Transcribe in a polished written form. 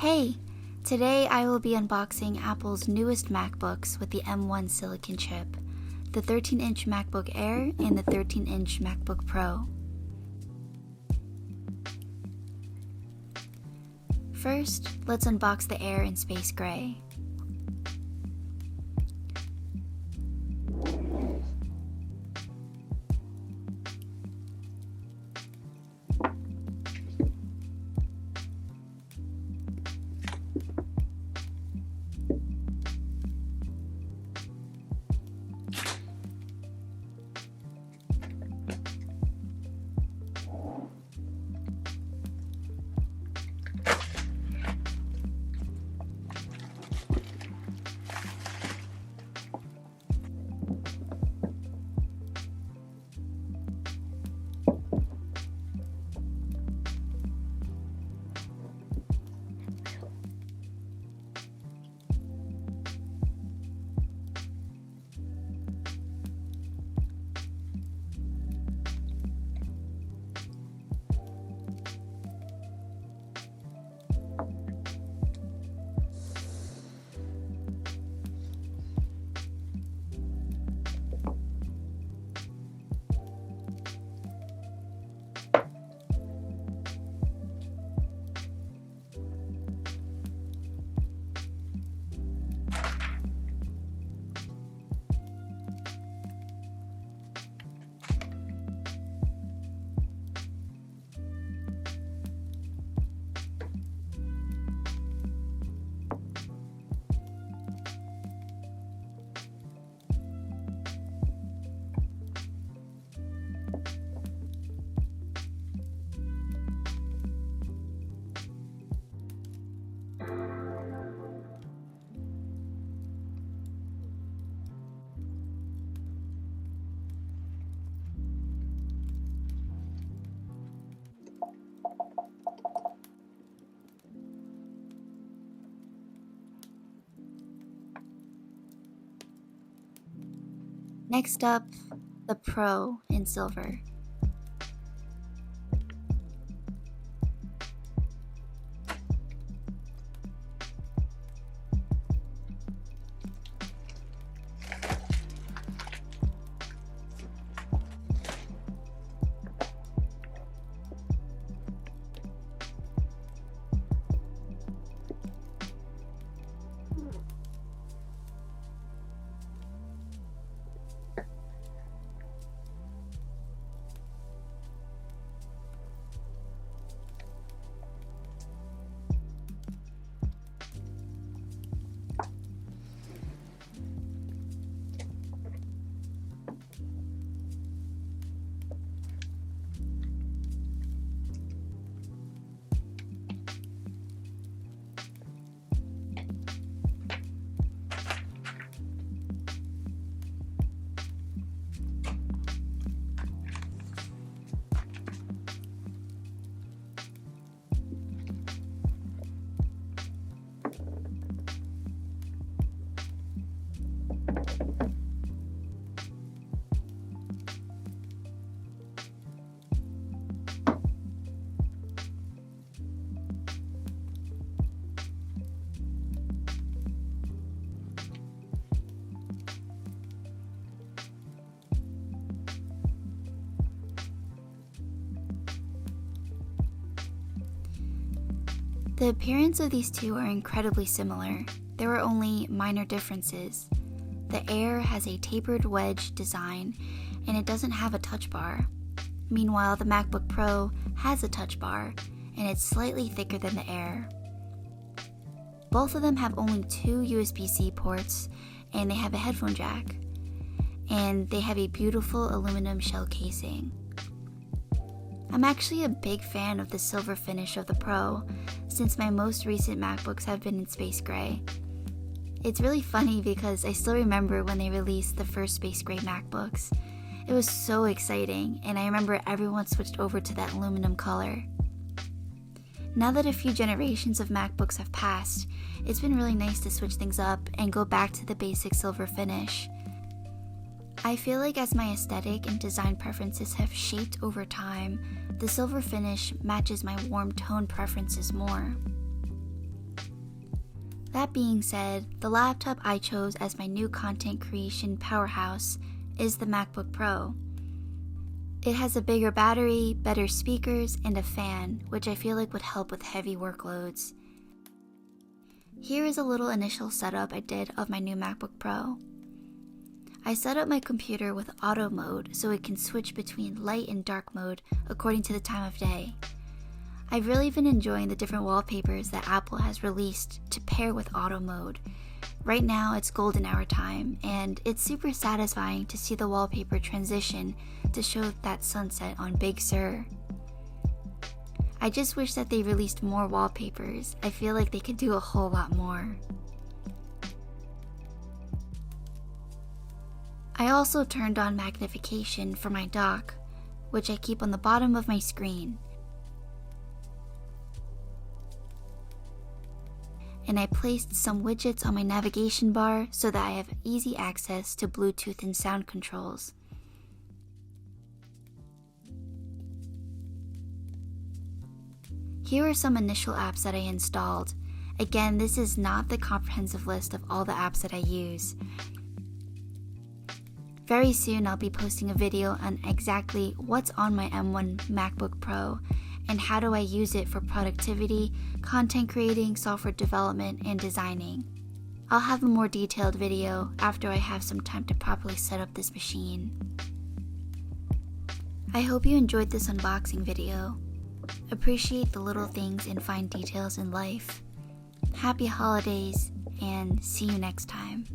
Hey! Today I will be unboxing Apple's newest MacBooks with the M1 silicon chip, the 13-inch MacBook Air and the 13-inch MacBook Pro. First, let's unbox the Air in space gray. Next up, the Pro in silver. The appearance of these two are incredibly similar. There are only minor differences. The Air has a tapered wedge design and it doesn't have a touch bar. Meanwhile, the MacBook Pro has a touch bar and it's slightly thicker than the Air. Both of them have only two USB-C ports and they have a headphone jack. And they have a beautiful aluminum shell casing. I'm actually a big fan of the silver finish of the Pro, since my most recent MacBooks have been in space gray. It's really funny because I still remember when they released the first space gray MacBooks. It was so exciting, and I remember everyone switched over to that aluminum color. Now that a few generations of MacBooks have passed, it's been really nice to switch things up and go back to the basic silver finish. I feel like as my aesthetic and design preferences have shaped over time, the silver finish matches my warm tone preferences more. That being said, the laptop I chose as my new content creation powerhouse is the MacBook Pro. It has a bigger battery, better speakers, and a fan, which I feel like would help with heavy workloads. Here is a little initial setup I did of my new MacBook Pro. I set up my computer with auto mode so it can switch between light and dark mode according to the time of day. I've really been enjoying the different wallpapers that Apple has released to pair with auto mode. Right now it's golden hour time, and it's super satisfying to see the wallpaper transition to show that sunset on Big Sur. I just wish that they released more wallpapers. I feel like they could do a whole lot more. I also turned on magnification for my dock, which I keep on the bottom of my screen. And I placed some widgets on my navigation bar so that I have easy access to Bluetooth and sound controls. Here are some initial apps that I installed. Again, this is not the comprehensive list of all the apps that I use. Very soon I'll be posting a video on exactly what's on my M1 MacBook Pro and how do I use it for productivity, content creating, software development, and designing. I'll have a more detailed video after I have some time to properly set up this machine. I hope you enjoyed this unboxing video. Appreciate the little things and fine details in life. Happy holidays, and see you next time.